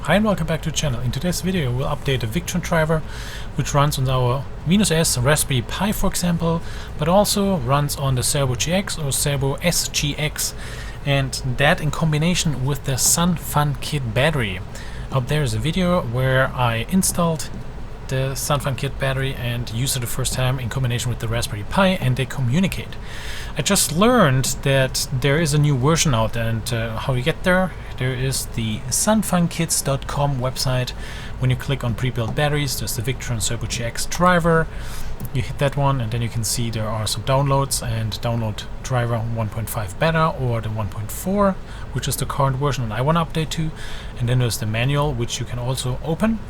Hi and welcome back to the channel. In today's video we'll update the Victron driver, which runs on our VenusOS Raspberry Pi, for example, but also runs on the Servo GX or Servo SGX, and that in combination with the SunFun-Kit battery. Up there is a video where I installed the SunFun-Kit battery and used it the first time in combination with the Raspberry Pi, and they communicate. I just learned that there is a new version out, and how you get there is the sunfunkits.com website. When you click on pre-built batteries, there's the Victron Servo GX driver. You hit that one and then you can see there are some downloads, and download driver 1.5 beta or the 1.4, which is the current version that I want to update to. And then there's the manual, which you can also open.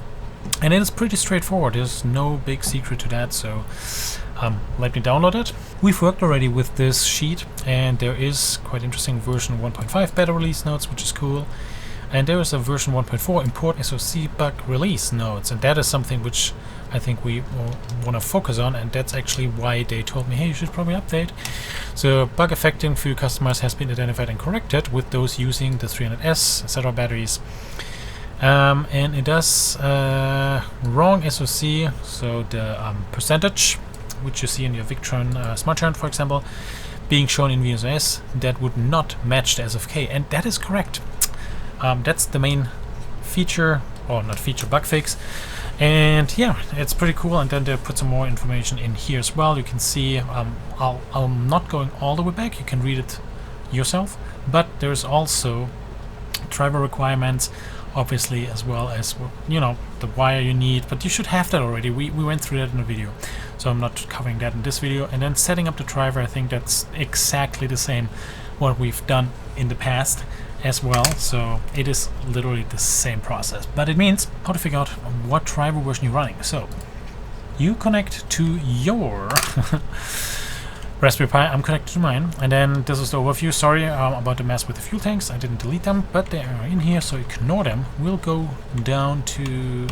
And it is pretty straightforward. There's no big secret to that, so let me download it. We've worked already with this sheet, and there is quite interesting version 1.5 beta release notes, which is cool. And there is a version 1.4 import SoC bug release notes, and that is something which I think we want to focus on, and that's actually why they told me, hey, you should probably update. So bug affecting few customers has been identified and corrected with those using the 300S, etc. batteries. And it does wrong SoC, so the percentage which you see in your Victron smart chart, for example, being shown in VenusOS, that would not match the SFK, and that is correct. That's the main feature, or not feature, bug fix. And yeah, it's pretty cool. And then they put some more information in here as well. You can see, I'm not going all the way back, you can read it yourself, but there's also driver requirements, obviously, as well as, you know, the wire you need, but you should have that already. We went through that in the video, so I'm not covering that in this video. And then setting up the driver, I think that's exactly the same what we've done in the past as well, so it is literally the same process, but it means how to figure out what driver version you're running. So you connect to your Raspberry Pi, I'm connected to mine, and then this is the overview. Sorry about the mess with the fuel tanks, I didn't delete them, but they are in here, so ignore them. We'll go down to,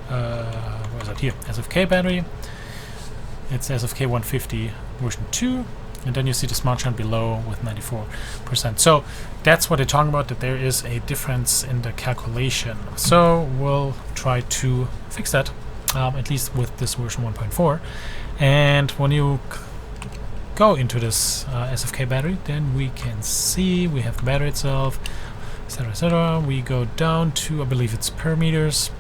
where is that here? SFK battery. It's SFK 150 version 2, and then you see the smart chart below with 94%. So that's what they're talking about, that there is a difference in the calculation. So we'll try to fix that, at least with this version 1.4. And when you go into this SFK battery, then we can see we have the battery itself, etc., etc. We go down to, I believe it's parameters,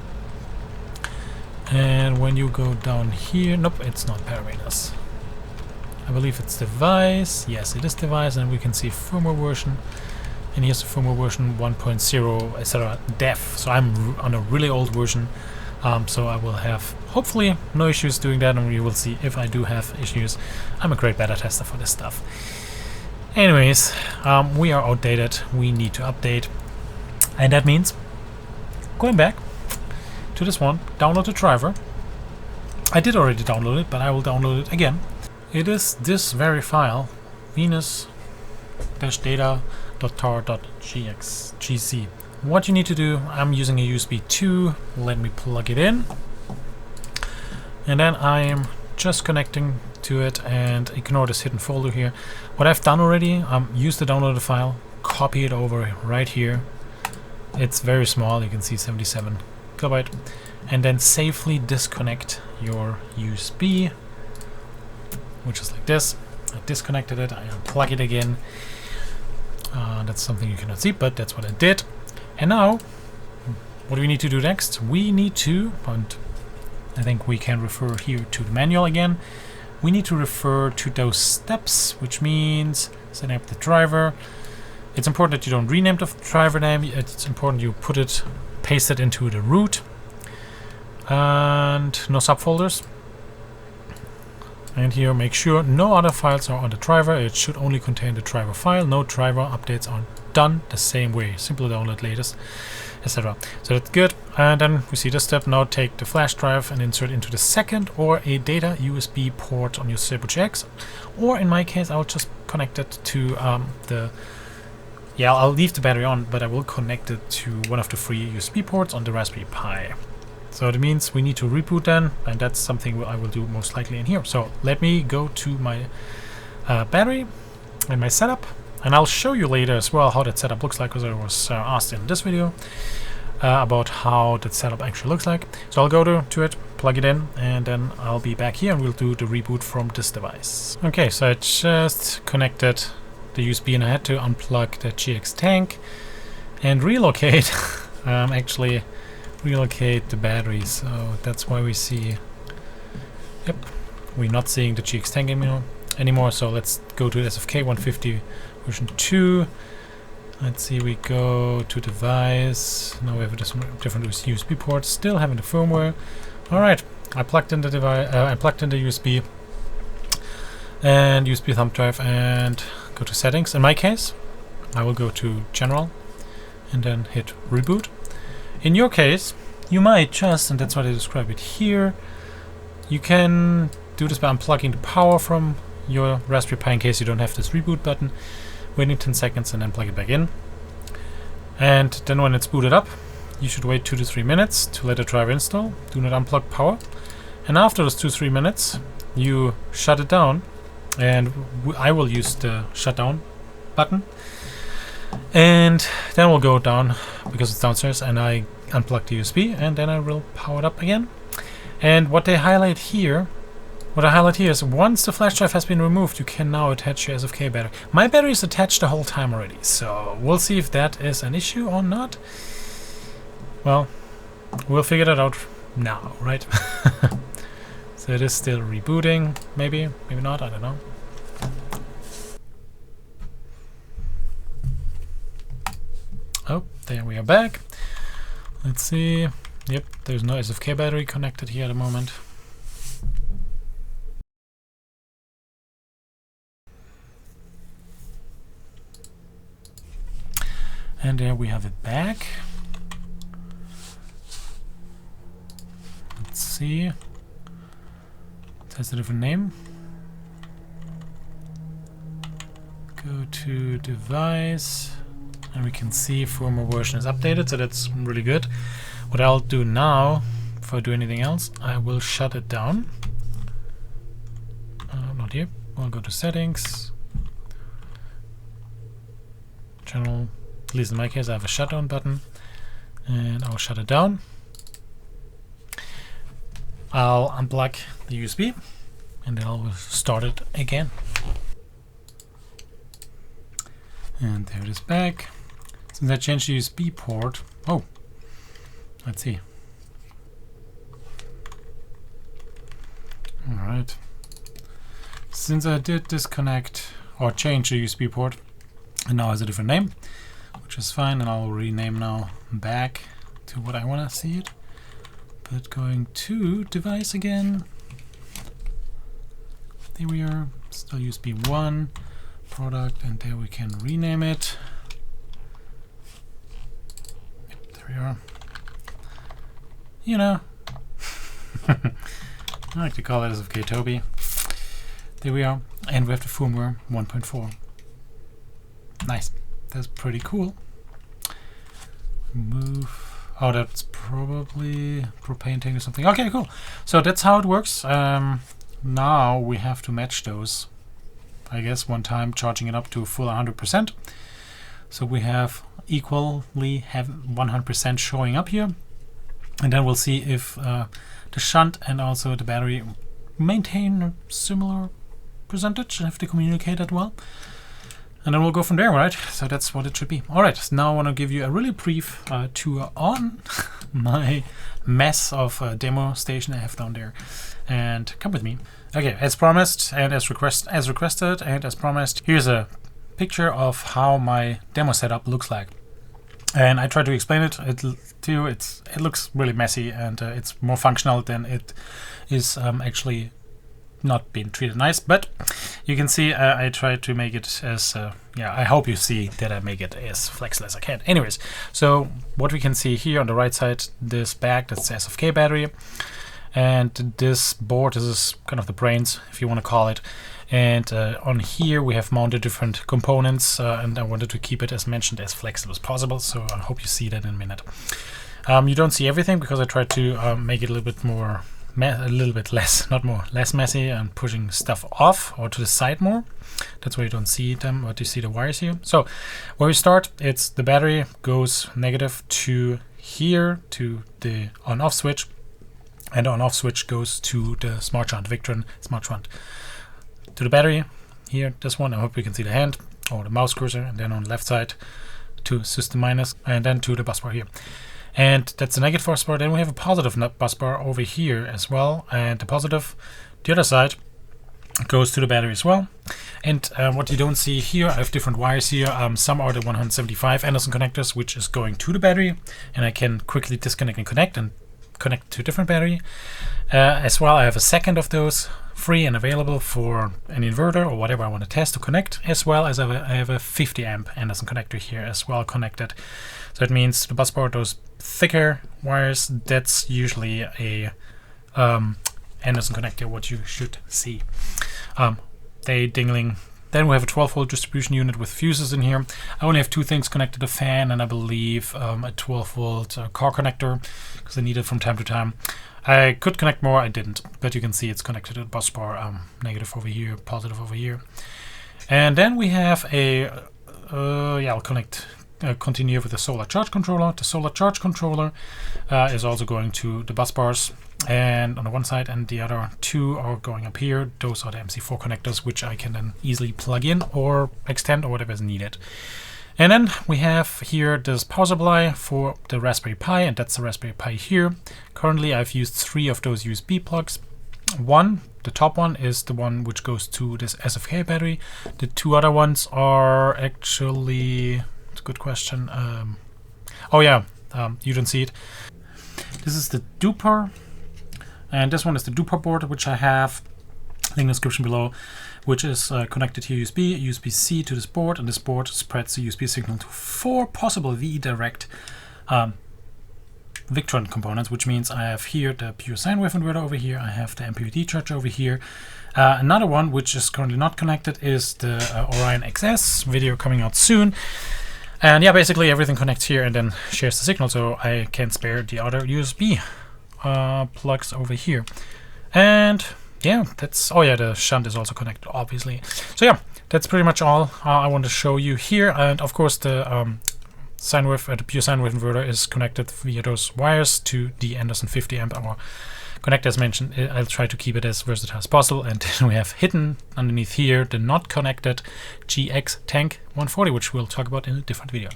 and when you go down here, nope, it's not parameters, I believe it's device. Yes, it is device, and we can see firmware version, and here's the firmware version 1.0, etc. def. So I'm on a really old version, so I will have hopefully no issues doing that, and we will see if I do have issues. I'm a great beta tester for this stuff. Anyways, we are outdated, we need to update, and that means going back to this one, download the driver. I did already download it, but I will download it again. It is this very file, venus-data.tar.gc. What you need to do, I'm using a USB 2, let me plug it in, and then I am just connecting to it, and ignore this hidden folder here. What I've done already, use the downloaded file, copy it over right here. It's very small, you can see 77 kilobyte, and then safely disconnect your USB, which is like this. I disconnected it, I unplug it again. That's something you cannot see, but that's what I did. And now, what do we need to do next? We need to, and I think we can refer here to the manual again. We need to refer to those steps, which means setting up the driver. It's important that you don't rename the driver name. It's important you put it, paste it into the root, and no subfolders. And here, make sure no other files are on the driver. It should only contain the driver file. No driver updates are done the same way. Simple download latest, etc. So that's good. And then we see this step. Now take the flash drive and insert into the second or a data USB port on your Servo GX. Or in my case, I'll just connect it to I'll leave the battery on, but I will connect it to one of the 3 USB ports on the Raspberry Pi. So that means we need to reboot then, and that's something I will do most likely in here. So let me go to my battery and my setup, and I'll show you later as well how that setup looks like, because I was asked in this video. about how that setup actually looks like. So I'll go to it, plug it in, and then I'll be back here and we'll do the reboot from this device. Okay, so I just connected the USB and I had to unplug the GX tank and relocate, actually relocate the battery. So that's why we see, yep, we're not seeing the GX tank anymore. So let's go to SFK 150 version 2. Let's see, we go to device. Now we have a different USB port, still having the firmware. Alright, I plugged in the device, I plugged in the USB and USB thumb drive and go to settings. In my case, I will go to general and then hit reboot. In your case, you might just, and that's what I describe it here, you can do this by unplugging the power from your Raspberry Pi in case you don't have this reboot button, waiting 10 seconds and then plug it back in. And then when it's booted up, you should wait 2 to 3 minutes to let the driver install. Do not unplug power. And after those 2-3 minutes, you shut it down. And I will use the shutdown button. And then we'll go down because it's downstairs and I unplug the USB and then I will power it up again. And what I highlight here is once the flash drive has been removed, you can now attach your SFK battery. My battery is attached the whole time already, so we'll see if that is an issue or not. Well, we'll figure that out now, right? So it is still rebooting, maybe not, I don't know. Oh, there we are back. Let's see. Yep, there's no SFK battery connected here at the moment. And there we have it back. Let's see. It has a different name. Go to device. And we can see firmware version is updated, so that's really good. What I'll do now, before I do anything else, I will shut it down. Not here. I'll go to settings. General. At least in my case, I have a shutdown button. And I'll shut it down. I'll unplug the USB. And then I'll start it again. And there it is back. Since I changed the USB port, oh, let's see. All right. Since I did disconnect or change the USB port, and now it has a different name, which is fine, and I'll rename now back to what I want to see it. But going to device again. There we are, still USB 1 product, and there we can rename it. There we are. You know, I like to call it SFK Toby. There we are, and we have the firmware 1.4. Nice, that's pretty cool. Move. Oh, that's probably propane tank or something. Okay, cool. So that's how it works. Now we have to match those. I guess one time charging it up to full 100%. So we have equally have 100% showing up here. And then we'll see if the shunt and also the battery maintain a similar percentage and have to communicate that well. And then we'll go from there, right? So that's what it should be. All right, so now I want to give you a really brief tour on my mess of demo station I have down there. And come with me. Okay, as promised and as requested and as promised, here's a picture of how my demo setup looks like. And I try to explain it to you. It looks really messy and it's more functional than it is actually not being treated nice. But you can see I try to make it as, yeah, I hope you see that I make it as flexible as I can. Anyways, so what we can see here on the right side, this bag, that's the SFK battery. And this board, this is kind of the brains, if you want to call it. And on here we have mounted different components, and I wanted to keep it, as mentioned, as flexible as possible. So I hope you see that in a minute. You don't see everything because I tried to make it a little bit more, a little bit less, not more, less messy, and pushing stuff off or to the side more. That's why you don't see them, but you see the wires here. So where we start, it's the battery goes negative to here to the on-off switch, and the on-off switch goes to the smart shunt, Victron smart shunt. To the battery, here, this one, I hope you can see the hand or the mouse cursor, and then on the left side to system minus, and then to the bus bar here. And that's the negative bus bar. Then we have a positive bus bar over here as well, and the positive, the other side, goes to the battery as well. And what you don't see here, I have different wires here. Some are the 175 Anderson connectors, which is going to the battery, and I can quickly disconnect and connect to a different battery. As well, I have a second of those free and available for an inverter or whatever I want to test to connect, as well as I have a 50 amp Anderson connector here as well connected. So it means the bus bar, those thicker wires, that's usually a Anderson connector, what you should see. They dingling. Then we have a 12 volt distribution unit with fuses in here. I only have two things connected, a fan and I believe a 12 volt car connector, because I need it from time to time. I could connect more, I didn't, but you can see it's connected to the bus bar, negative over here, positive over here. And then we have a, I'll continue with the solar charge controller. The solar charge controller is also going to the bus bars, and on the one side, and the other two are going up here. Those are the MC4 connectors, which I can then easily plug in or extend or whatever is needed. And then we have here this power supply for the Raspberry Pi, and that's the Raspberry Pi here. Currently I've used 3 of those USB plugs. One, the top one, is the one which goes to this SFK battery. The 2 other ones are actually, it's a good question. You don't see it. This is the duper, and this one is the duper board, which I have, link in the description below, which is connected here USB-C to this board, and this board spreads the USB signal to 4 possible VE direct Victron components, which means I have here the pure sine wave inverter over here, I have the MPPT charger over here. Another one, which is currently not connected, is the Orion XS, video coming out soon. And yeah, basically everything connects here and then shares the signal, so I can spare the other USB plugs over here. And yeah, that's, the shunt is also connected, obviously. So yeah, that's pretty much all I want to show you here. And of course the sine wave, the pure sine wave inverter is connected via those wires to the Anderson 50 amp hour connector as mentioned. I'll try to keep it as versatile as possible. And then we have hidden underneath here the not connected GX Tank 140, which we'll talk about in a different video.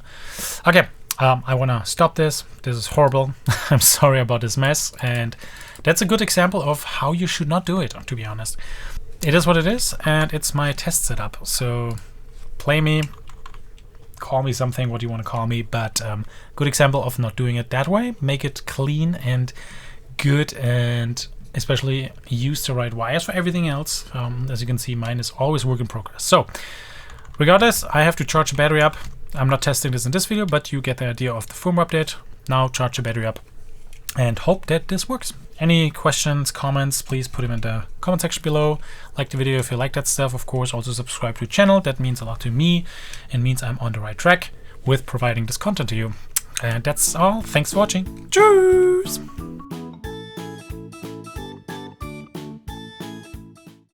Okay, I want to stop this. This is horrible. I'm sorry about this mess, and that's a good example of how you should not do it, to be honest. It is what it is, and it's my test setup. So play me, call me something, what you want to call me, but good example of not doing it that way. Make it clean and good, and especially use the right wires for everything else. As you can see, mine is always work in progress. So regardless, I have to charge the battery up. I'm not testing this in this video, but you get the idea of the firmware update. Now charge the battery up and hope that this works. Any questions, comments, please put them in the comment section below. Like the video if you like that stuff. Of course, also subscribe to the channel. That means a lot to me and means I'm on the right track with providing this content to you. And that's all. Thanks for watching. Cheers!